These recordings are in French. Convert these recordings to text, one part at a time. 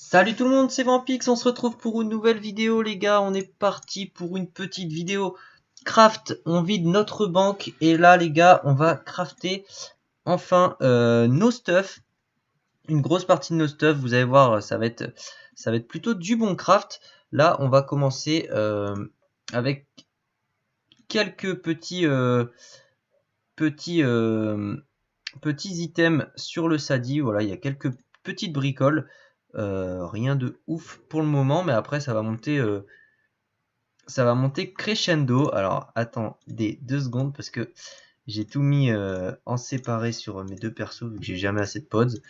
Salut tout le monde, c'est Vampix, on se retrouve pour une nouvelle vidéo les gars, on est parti pour une petite vidéo craft, on vide notre banque et là les gars on va crafter enfin nos stuff, une grosse partie de nos stuff, vous allez voir ça va être plutôt du bon craft. Là on va commencer avec quelques petits, euh, petits items sur le Sadi, voilà il y a quelques petites bricoles. Rien de ouf pour le moment, mais après ça va monter crescendo. Alors attendez 2 secondes parce que j'ai tout mis en séparé sur mes deux persos vu que j'ai jamais assez de pods.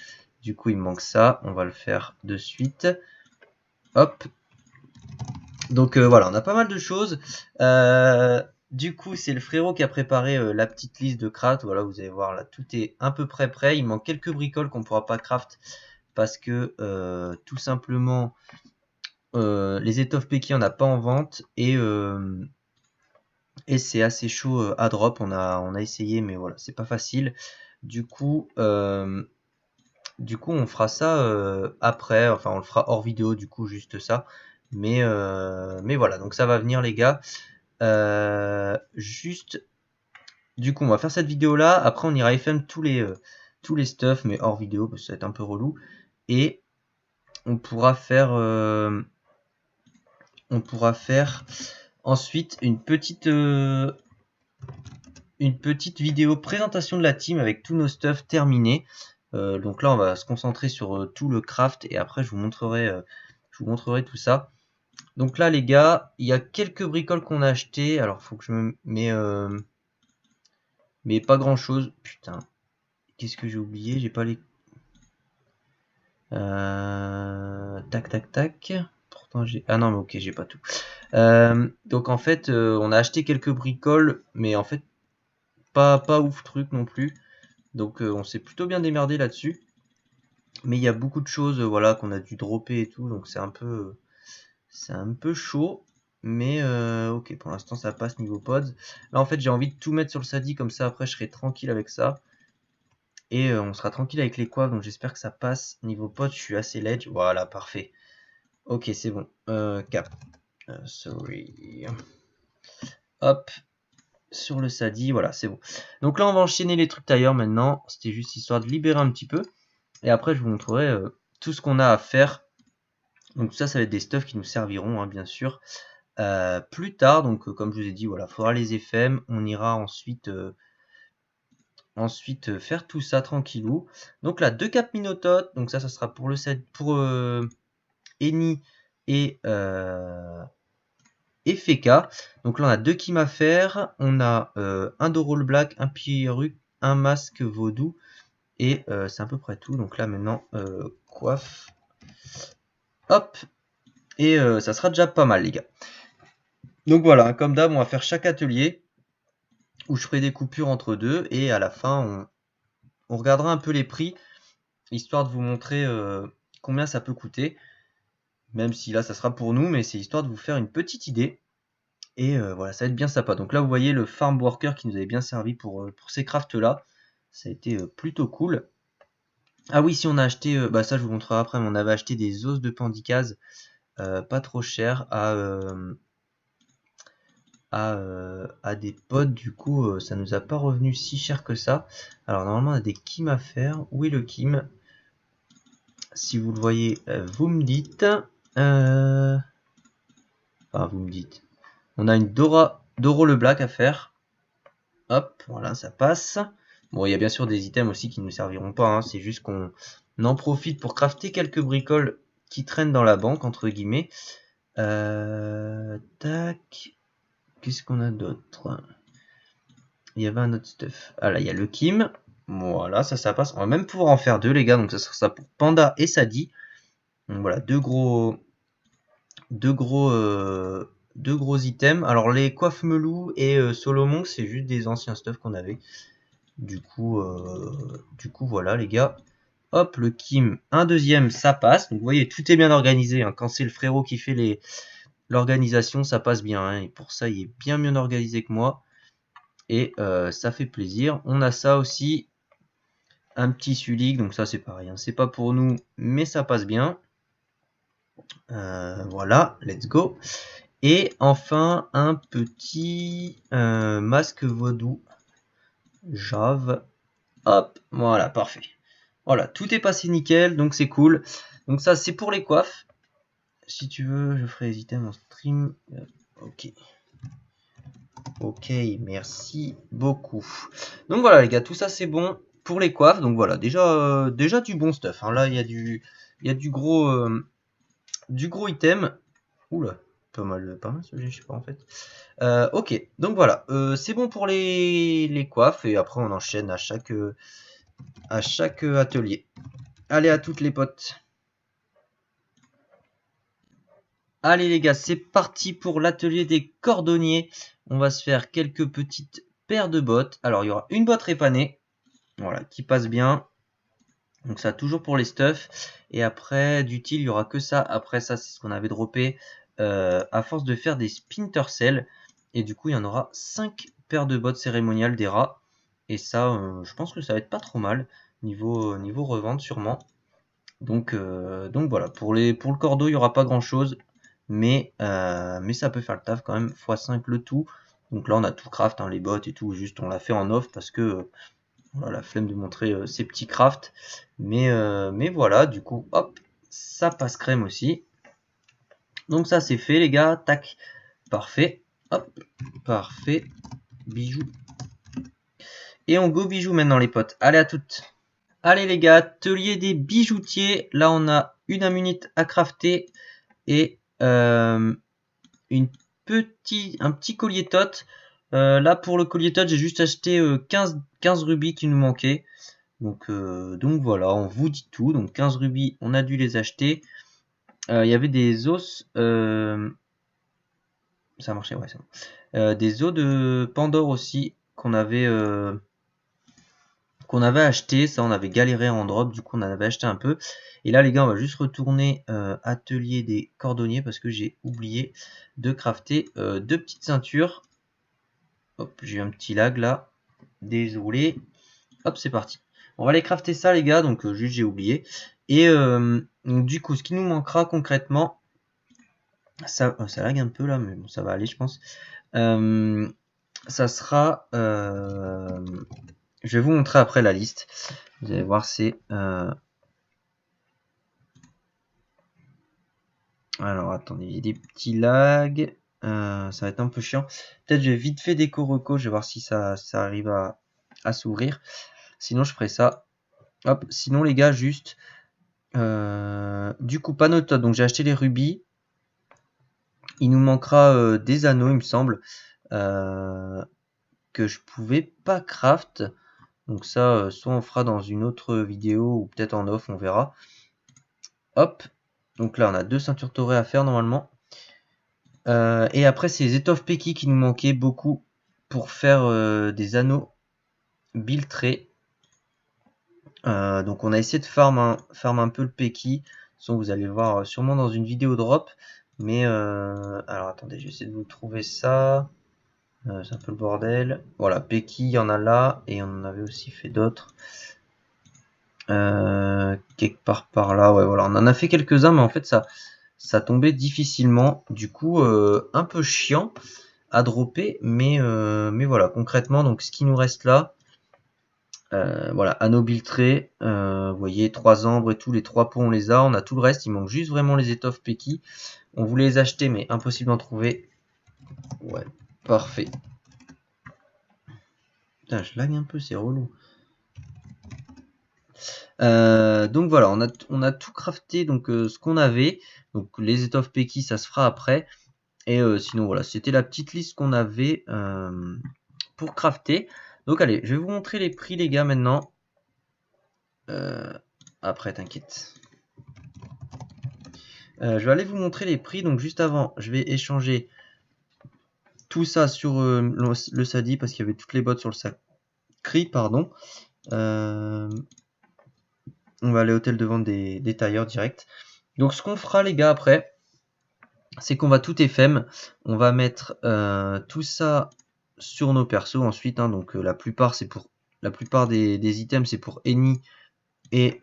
Du coup il me manque ça, on va le faire de suite. Hop. Donc voilà, on a pas mal de choses. Du coup c'est le frérot qui a préparé la petite liste de craft. Voilà, vous allez voir là, tout est à peu près prêt. Il manque quelques bricoles qu'on pourra pas craft parce que tout simplement les étoffes Peki on n'a pas en vente et c'est assez chaud à drop. On a essayé mais voilà c'est pas facile. Du coup, euh, du coup on fera ça après. Enfin on le fera hors vidéo du coup juste ça. Mais voilà donc ça va venir les gars. Juste du coup on va faire cette vidéo là. Après on ira FM tous les stuff mais hors vidéo parce que ça va être un peu relou. Et on pourra faire ensuite une petite vidéo présentation de la team avec tous nos stuff terminés. Donc là, on va se concentrer sur tout le craft et après, je vous montrerai tout ça. Donc là, les gars, il y a quelques bricoles qu'on a achetées. Alors, faut que je me mets, mais pas grand chose. Putain, qu'est-ce que j'ai oublié? J'ai pas les. Tac, tac, tac. Pourtant, j'ai. Ah non, mais ok, j'ai pas tout. Donc en fait, on a acheté quelques bricoles, mais en fait, pas ouf truc non plus. Donc on s'est plutôt bien démerdé là-dessus. Mais il y a beaucoup de choses voilà, qu'on a dû dropper et tout, donc c'est un peu chaud. Mais ok, pour l'instant ça passe niveau pods. Là en fait j'ai envie de tout mettre sur le Sadi, comme ça après je serai tranquille avec ça. Et on sera tranquille avec les quads, donc j'espère que ça passe. Niveau pods, je suis assez ledge. Voilà, parfait. Ok, c'est bon. Cap. Sorry. Hop, sur le Sadi, voilà, c'est bon. Donc là on va enchaîner les trucs tailleurs maintenant. C'était juste histoire de libérer un petit peu. Et après, je vous montrerai tout ce qu'on a à faire. Donc ça va être des stuffs qui nous serviront, hein, bien sûr, plus tard. Donc comme je vous ai dit, voilà, il faudra les FM. On ira ensuite faire tout ça tranquillou. Donc là, 2 caps Minotaur. Donc ça sera pour le set pour Eni et Feka. Donc là, on a 2 Kim à faire. On a un Dorol Black, un Pierruc, un masque Vaudou. Et c'est à peu près tout. Donc là, maintenant, coiffe. Hop. Et ça sera déjà pas mal les gars. Donc voilà, comme d'hab, on va faire chaque atelier où je ferai des coupures entre deux et à la fin on regardera un peu les prix histoire de vous montrer combien ça peut coûter. Même si là ça sera pour nous, mais c'est histoire de vous faire une petite idée. Et voilà, ça va être bien sympa. Donc là vous voyez le farm worker qui nous avait bien servi pour ces crafts là. Ça a été plutôt cool. Ah oui, si on a acheté, bah ça je vous montrerai après, mais on avait acheté des os de pandicase pas trop cher à des potes, du coup ça nous a pas revenu si cher que ça. Alors normalement on a des Kim à faire. Où est le Kim? Si vous le voyez, vous me dites. Enfin vous me dites. On a une Doro le Black à faire. Hop, voilà, ça passe. Bon, il y a bien sûr des items aussi qui ne nous serviront pas, hein. C'est juste qu'on en profite pour crafter quelques bricoles qui traînent dans la banque, entre guillemets. Tac. Qu'est-ce qu'on a d'autre? Il y avait un autre stuff. Ah là, il y a le Kim. Voilà, ça passe. On va même pouvoir en faire 2, les gars. Donc ça sera ça pour Panda et Sadi. Donc voilà, deux gros, deux gros items. Alors les coiffes Melou et Solomon, c'est juste des anciens stuff qu'on avait. Du coup, voilà, les gars. Hop, le Kim, un deuxième, ça passe. Donc vous voyez, tout est bien organisé, hein. Quand c'est le frérot qui fait l'organisation, ça passe bien, hein. Et pour ça, il est bien mieux organisé que moi. Et ça fait plaisir. On a ça aussi, un petit Sulik, donc ça c'est pareil, hein. C'est pas pour nous, mais ça passe bien. Voilà, let's go. Et enfin, un petit masque vaudou. Jave. Hop, voilà, parfait. Voilà, tout est passé nickel, donc c'est cool. Donc ça, c'est pour les coiffes. Si tu veux, je ferai hésiter mon stream. Ok. Ok, merci beaucoup. Donc voilà les gars, tout ça c'est bon pour les coiffes. Donc voilà, déjà du bon stuff. Hein. Là, il y a du gros item. Oula, pas mal je sais pas en fait. Ok, donc voilà, c'est bon pour les coiffes et après on enchaîne à chaque atelier. Allez à toutes les potes. Allez les gars, c'est parti pour l'atelier des cordonniers. On va se faire quelques petites paires de bottes. Alors il y aura une botte répanée, voilà, qui passe bien. Donc ça toujours pour les stuffs. Et après d'utile, il y aura que ça. Après ça, c'est ce qu'on avait droppé à force de faire des splinter-cells. Et du coup, il y en aura 5 paires de bottes cérémoniales des rats. Et ça, je pense que ça va être pas trop mal niveau revente sûrement. Donc voilà, pour le cordeau, il n'y aura pas grand chose. Mais ça peut faire le taf quand même, x5 le tout. Donc là, on a tout craft, hein, les bottes et tout. Juste, on l'a fait en off parce que voilà, la flemme de montrer ces petits crafts. Mais voilà, du coup, hop, ça passe crème aussi. Donc ça, c'est fait, les gars. Tac, parfait. Hop, parfait. Bijoux. Et on go bijoux maintenant, les potes. Allez, à toutes. Allez, les gars, atelier des bijoutiers. Là, on a une amunite à crafter et un petit collier tot. Là, pour le collier tot, j'ai juste acheté 15 rubis qui nous manquaient. Donc voilà, on vous dit tout. Donc 15 rubis, on a dû les acheter. Il y avait des os. Ça marchait, ouais, c'est bon. Des os de Pandore aussi qu'on avait acheté. Ça, on avait galéré en drop. Du coup, on en avait acheté un peu. Et là, les gars, on va juste retourner atelier des cordonniers parce que j'ai oublié de crafter 2 petites ceintures. Hop, j'ai eu un petit lag là. Désolé. Hop, c'est parti. On va aller crafter ça, les gars. Donc, juste, j'ai oublié. Et donc, du coup, ce qui nous manquera concrètement, ça lag un peu là, mais bon, ça va aller, je pense. Ça sera. Je vais vous montrer après la liste. Vous allez voir, c'est. Alors, attendez, il y a des petits lags. Ça va être un peu chiant. Peut-être je vais vite fait déco reco. Je vais voir si ça arrive à s'ouvrir. Sinon, je ferai ça. Hop, sinon, les gars, juste. Du coup, panneau top. Donc, j'ai acheté les rubis. Il nous manquera des anneaux, il me semble. Que je pouvais pas craft. Donc, ça, soit on fera dans une autre vidéo ou peut-être en off, on verra. Hop. Donc là, on a 2 ceintures taurées à faire normalement. Et après, c'est les étoffes Peki qui nous manquaient beaucoup pour faire des anneaux biltrés. Donc on a essayé de farm un peu le Peki. Sinon, vous allez le voir sûrement dans une vidéo drop. Mais alors attendez, je vais essayer de vous trouver ça. C'est un peu le bordel. Voilà, Peki, il y en a là. Et on en avait aussi fait d'autres. Quelque part par là. Ouais, voilà, on en a fait quelques-uns, mais en fait, ça tombait difficilement. Du coup, un peu chiant à dropper, mais voilà, concrètement, donc ce qui nous reste là, voilà, anneau biltré, vous voyez, 3 ambres et tout, les 3 pots on les a, on a tout le reste, il manque juste vraiment les étoffes Peki. On voulait les acheter, mais impossible d'en trouver. Ouais, parfait. Putain, je lag un peu, c'est relou. Donc voilà, on a tout crafté, donc ce qu'on avait, donc les étoffes Peki, ça se fera après. Et sinon voilà, c'était la petite liste qu'on avait pour crafter. Donc allez, je vais vous montrer les prix les gars maintenant. Après t'inquiète. Je vais aller vous montrer les prix. Donc juste avant, je vais échanger tout ça sur le Sadi parce qu'il y avait toutes les bottes sur le Sacri, pardon. On va aller à hôtel de vente des tailleurs direct. Donc ce qu'on fera les gars après, c'est qu'on va tout FM. On va mettre tout ça sur nos persos ensuite. Hein, donc la plupart des items c'est pour Eni et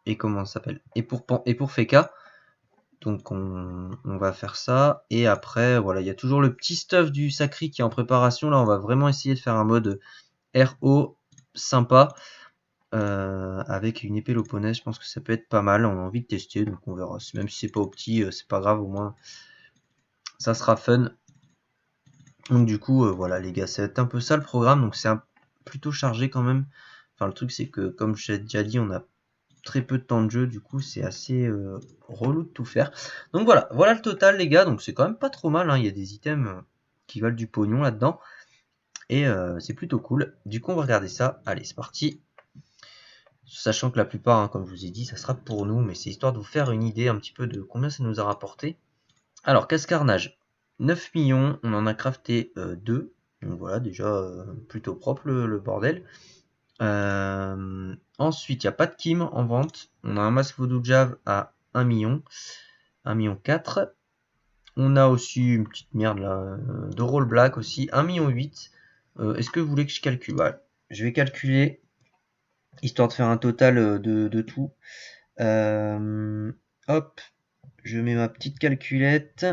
et comment ça s'appelle, et pour Feka. Donc on va faire ça. Et après, voilà, il y a toujours le petit stuff du Sacri qui est en préparation. Là, on va vraiment essayer de faire un mode RO sympa. Avec une épée Loponès, je pense que ça peut être pas mal. On a envie de tester, donc on verra. Même si c'est pas opti, c'est pas grave, au moins ça sera fun. Donc du coup, voilà les gars, ça va être un peu ça le programme. Donc c'est plutôt chargé quand même. Enfin, le truc c'est que, comme j'ai déjà dit, on a très peu de temps de jeu, du coup c'est assez relou de tout faire. Donc voilà le total les gars, donc c'est quand même pas trop mal, hein. Il y a des items qui valent du pognon là-dedans, et c'est plutôt cool. Du coup on va regarder ça, allez c'est parti. Sachant que la plupart, hein, comme je vous ai dit, ça sera pour nous, mais c'est histoire de vous faire une idée un petit peu de combien ça nous a rapporté. Alors casse-carnage, 9 millions, on en a crafté 2, donc voilà déjà plutôt propre le bordel. Ensuite, il n'y a pas de Kim en vente. On a un masque Voodoo Jav à 1 million. 1 million 4. On a aussi une petite merde là, de Roll Black aussi. 1 million 8. Est-ce que vous voulez que je calcule? Voilà. Je vais calculer, histoire de faire un total de tout. Hop. Je mets ma petite calculette.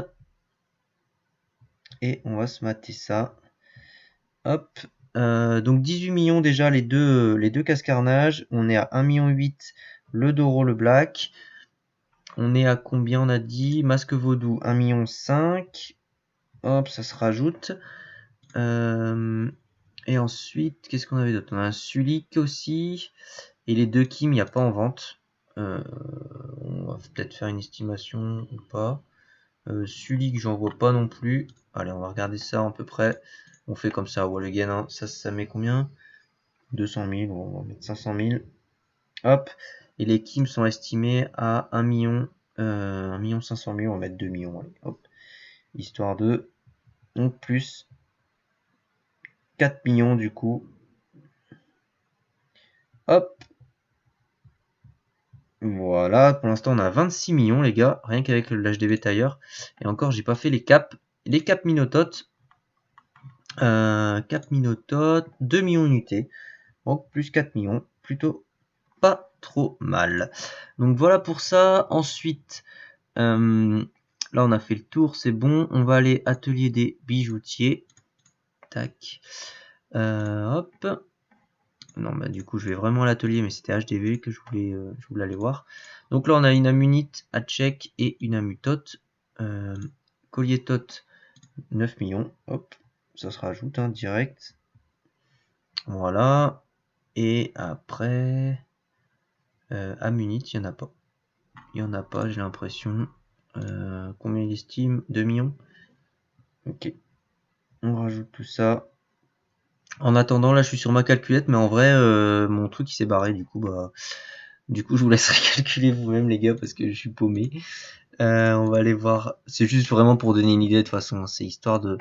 Et on va se mater ça. Hop. Donc 18 millions déjà les deux casse-carnage. On est à 1 million 8 le Doro le Black. On est à combien on a dit? Masque Vaudou 1 million 5. Hop, ça se rajoute. Et ensuite, qu'est-ce qu'on avait d'autre? On a un Sulik aussi. Et les deux Kim, il n'y a pas en vente. On va peut-être faire une estimation ou pas. Sulik, j'en vois pas non plus. Allez, on va regarder ça à peu près. On fait comme ça, Wall again, hein. Ça met combien? 200 000, on va mettre 500 000. Hop. Et les Kim sont estimés à 1 million, 1 500 000, on va mettre 2 millions. Allez, hop. Histoire de. Donc plus 4 millions du coup. Hop. Voilà, pour l'instant on a 26 millions les gars, rien qu'avec l'HDV Tire. Et encore j'ai pas fait les caps. Les caps Minototes. 4 Minototes, 2 millions unités. Donc plus 4 millions. Plutôt pas trop mal. Donc voilà pour ça. Ensuite, là on a fait le tour, c'est bon. On va aller atelier des bijoutiers. Tac. Hop. Non, bah du coup je vais vraiment à l'atelier, mais c'était HDV que je voulais aller voir. Donc là on a une amunite à check et une amutote. Collier tot 9 millions. Hop, ça se rajoute hein, direct. Voilà. Et après amunite, il n'y en a pas. Il n'y en a pas, j'ai l'impression. Combien il estime? 2 millions. Ok. On rajoute tout ça. En attendant, là je suis sur ma calculette, mais en vrai, mon truc il s'est barré, du coup, je vous laisserai calculer vous-même, les gars, parce que je suis paumé. On va aller voir. C'est juste vraiment pour donner une idée, de toute façon. C'est histoire que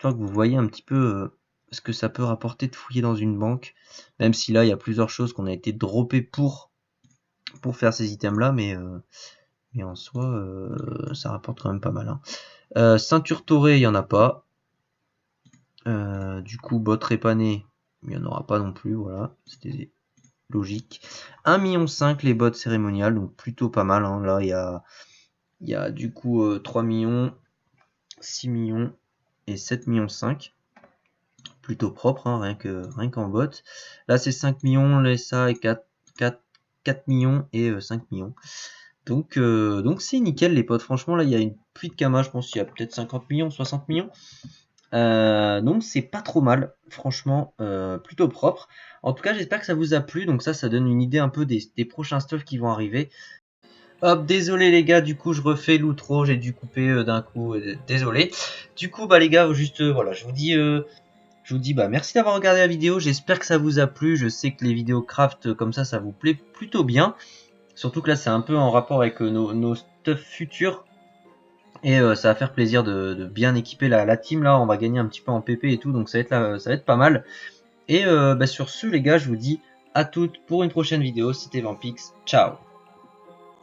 vous voyez un petit peu ce que ça peut rapporter de fouiller dans une banque. Même si là, il y a plusieurs choses qu'on a été droppées pour faire ces items-là, mais en soi, ça rapporte quand même pas mal. Hein. Ceinture taurée, il n'y en a pas. Du coup, bottes répanées, il n'y en aura pas non plus. Voilà, c'était logique. 1,5 million les bottes cérémoniales, donc plutôt pas mal. Hein. Là, il y a du coup 3 millions, 6 millions et 7,5 millions. Plutôt propre, hein, rien qu'en bottes. Là, c'est 5 millions, là, ça, et 4 millions et 5 millions. Donc c'est nickel, les potes. Franchement, là, il y a une pluie de Kama. Je pense qu'il y a peut-être 50 millions, 60 millions. Donc c'est pas trop mal, franchement, plutôt propre. En tout cas, j'espère que ça vous a plu. Donc ça donne une idée un peu des prochains stuff qui vont arriver. Hop, désolé les gars, du coup je refais l'outro, j'ai dû couper d'un coup, désolé. Du coup bah les gars, juste voilà, je vous dis bah merci d'avoir regardé la vidéo, j'espère que ça vous a plu. Je sais que les vidéos craft comme ça vous plaît plutôt bien. Surtout que là c'est un peu en rapport avec nos stuff futurs. Et ça va faire plaisir de bien équiper la team là, on va gagner un petit peu en PP et tout, donc ça va être pas mal. Et sur ce les gars, je vous dis à toutes pour une prochaine vidéo, c'était Vampix, ciao.